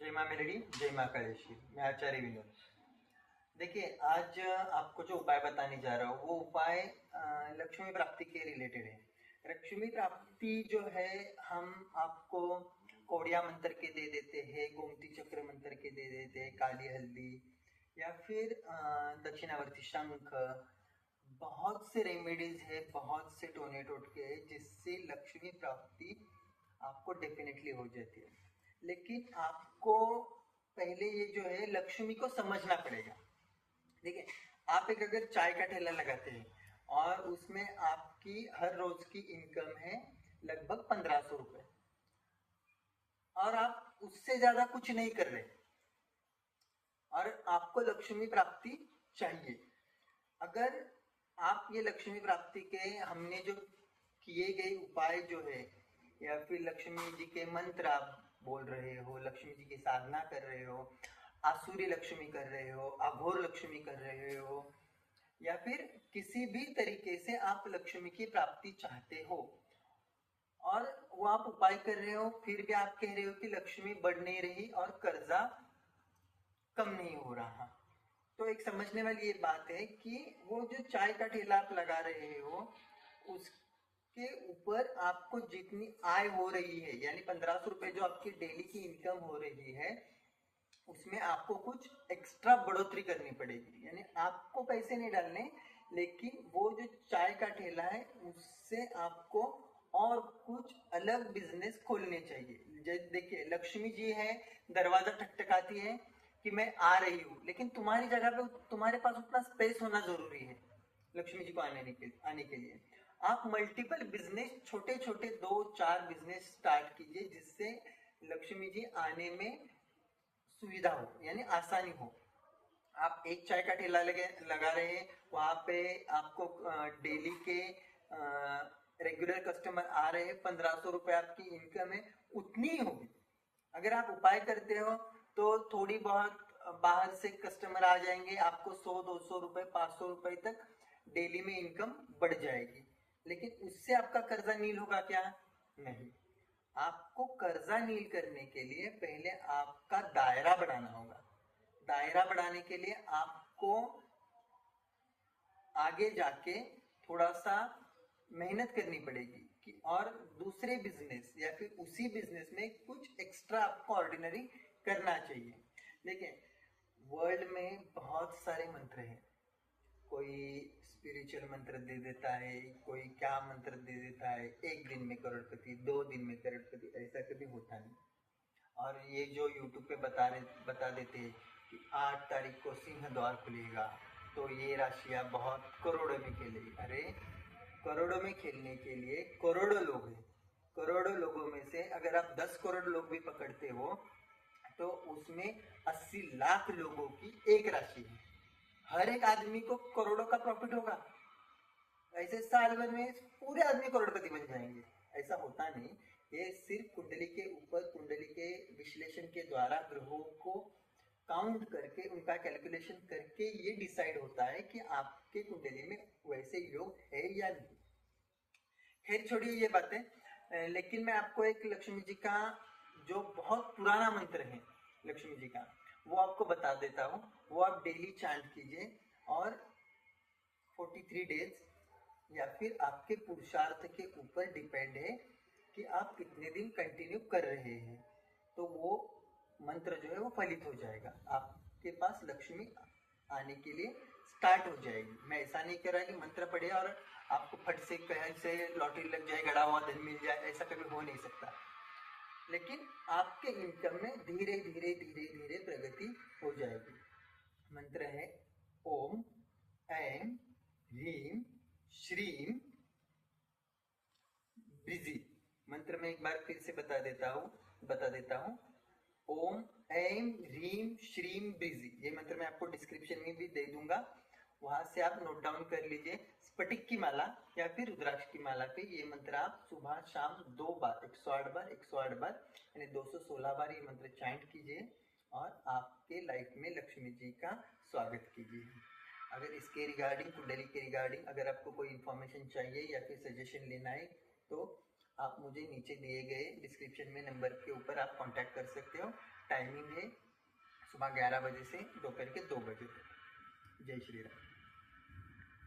जय माँ मेलडी, जय माँ कालेश्वरी। मैं आचार्य विनोद। देखिए, आज आपको जो उपाय बताने जा रहा हूँ वो उपाय लक्ष्मी प्राप्ति के रिलेटेड है। लक्ष्मी प्राप्ति जो है, हम आपको कौड़िया मंत्र के दे देते हैं, गोमती चक्र मंत्र के दे देते हैं, काली हल्दी या फिर दक्षिणावर्ती शंख। बहुत से रेमेडीज है, बहुत से टोने टोटके है जिससे लक्ष्मी प्राप्ति आपको डेफिनेटली हो जाती है। लेकिन आपको पहले ये जो है लक्ष्मी को समझना पड़ेगा। देखिए, आप एक अगर चाय का ठेला लगाते हैं और उसमें आपकी हर रोज की इनकम है लगभग 1500 रुपए, और आप उससे ज्यादा कुछ नहीं कर रहे और आपको लक्ष्मी प्राप्ति चाहिए। अगर आप ये लक्ष्मी प्राप्ति के हमने जो किए गए उपाय जो है, या फिर लक्ष्मी जी के मंत्र आप बोल रहे हो, लक्ष्मी जी की साधना कर रहे हो, आसुरी लक्ष्मी कर रहे हो, अघोर लक्ष्मी कर रहे हो, या फिर किसी भी तरीके से आप लक्ष्मी की प्राप्ति चाहते हो और वो आप उपाय कर रहे हो, फिर भी आप कह रहे हो कि लक्ष्मी बढ़ नहीं रही और कर्जा कम नहीं हो रहा, तो एक समझने वाली ये बात है कि वो जो चाय का ठेला आप लगा रहे हो उसके ऊपर आपको जितनी आय हो रही है, यानी 1500 रुपए जो आपकी डेली की इनकम हो रही है, उसमें आपको कुछ एक्स्ट्रा बढ़ोतरी करनी पड़ेगी। यानी आपको पैसे नहीं डालने, लेकिन वो जो चाय का ठेला है उससे आपको और कुछ अलग बिजनेस खोलने चाहिए। देखिए, लक्ष्मी जी है, दरवाजा ठकठकाती है कि मैं आ रही हूँ, लेकिन तुम्हारी जगह पे तुम्हारे पास उतना स्पेस होना जरूरी है लक्ष्मी जी को आने के लिए। आप मल्टीपल बिजनेस, छोटे छोटे 2-4 बिजनेस स्टार्ट कीजिए जिससे लक्ष्मी जी आने में सुविधा हो, यानी आसानी हो। आप एक चाय का ठेला लगा रहे हैं, वहां पे आपको डेली के रेगुलर कस्टमर आ रहे हैं, 1500 रुपए आपकी इनकम है, उतनी ही होगी। अगर आप उपाय करते हो तो थोड़ी बहुत बाहर से कस्टमर आ जाएंगे, आपको 100-200 रुपए, 500 रुपए तक डेली में इनकम बढ़ जाएगी। लेकिन उससे आपका कर्जा नील होगा क्या? नहीं। आपको कर्जा नील करने के लिए पहले आपका दायरा बढ़ाना होगा। दायरा बढ़ाने के लिए आपको आगे जाके थोड़ा सा मेहनत करनी पड़ेगी कि और दूसरे बिजनेस या फिर उसी बिजनेस में कुछ एक्स्ट्रा आपको ऑर्डिनरी करना चाहिए। देखिए, वर्ल्ड में बहुत सारे मंत्र हैं। कोई स्पिरिचुअल मंत्र दे देता है, कोई क्या मंत्र दे देता है, 1 दिन में करोड़पति, 2 दिन में करोड़पति, ऐसा कभी होता नहीं। और ये जो यूट्यूब पे बता देते हैं कि 8 तारीख को सिंह द्वार खुलेगा तो ये राशियां बहुत करोड़ों में खेलेगी। अरे, करोड़ों में खेलने के लिए करोड़ों लोग हैं। करोड़ों लोगों में से अगर आप 10 करोड़ लोग भी पकड़ते हो तो उसमें 80 लाख लोगों की एक राशि है। हर एक आदमी को करोड़ों का प्रॉफिट होगा। ऐसे साल भर में पूरे आदमी करोड़पति बन जाएंगे, ऐसा होता नहीं। ये सिर्फ कुंडली के ऊपर, कुंडली के विश्लेषण के द्वारा ग्रहों को काउंट करके, उनका कैलकुलेशन करके ये डिसाइड होता है कि आपके कुंडली में वैसे योग है या नहीं। खैर, छोड़िए ये बातें। लेकिन मैं आपको एक लक्ष्मी जी का जो बहुत पुराना मंत्र है लक्ष्मी जी का, वो आपको बता देता हूँ। वो आप डेली चैंट कीजिए और 43 डेज, या फिर आपके पुरुषार्थ के ऊपर डिपेंड है कि आप कितने दिन कंटिन्यू कर रहे हैं, तो वो मंत्र जो है वो फलित हो जाएगा। आपके पास लक्ष्मी आने के लिए स्टार्ट हो जाएगी। मैं ऐसा नहीं कह रहा कि मंत्र पढ़े और आपको फट से कहन से लॉटरी लग जाए, गड़ा हुआ धन मिल जाए, ऐसा कभी हो नहीं सकता। लेकिन आपके इनकम में धीरे धीरे धीरे धीरे प्रगति हो जाएगी। मंत्र है ओम ऐं ह्रीं श्रीं ब्रिजी। मंत्र में एक बार फिर से बता देता हूँ। ओम ऐं ह्रीं श्रीं ब्रिजी, ये मंत्र मैं आपको डिस्क्रिप्शन में भी दे दूंगा, वहां से आप नोट डाउन कर लीजिए। स्फटिक की माला या फिर रुद्राक्ष की माला पे ये मंत्र आप सुबह शाम 2 बार, 108 बार, 108 बार, यानी 216 बार ये मंत्र चैंट कीजिए और आपके लाइफ में लक्ष्मी जी का स्वागत कीजिए। अगर इसके रिगार्डिंग, कुंडली के रिगार्डिंग अगर आपको कोई इन्फॉर्मेशन चाहिए या फिर सजेशन लेना है तो आप मुझे नीचे दिए गए डिस्क्रिप्शन में नंबर के ऊपर आप कांटेक्ट कर सकते हो। टाइमिंग है सुबह 11 बजे से दोपहर के 2 बजे तक। जय श्री राम।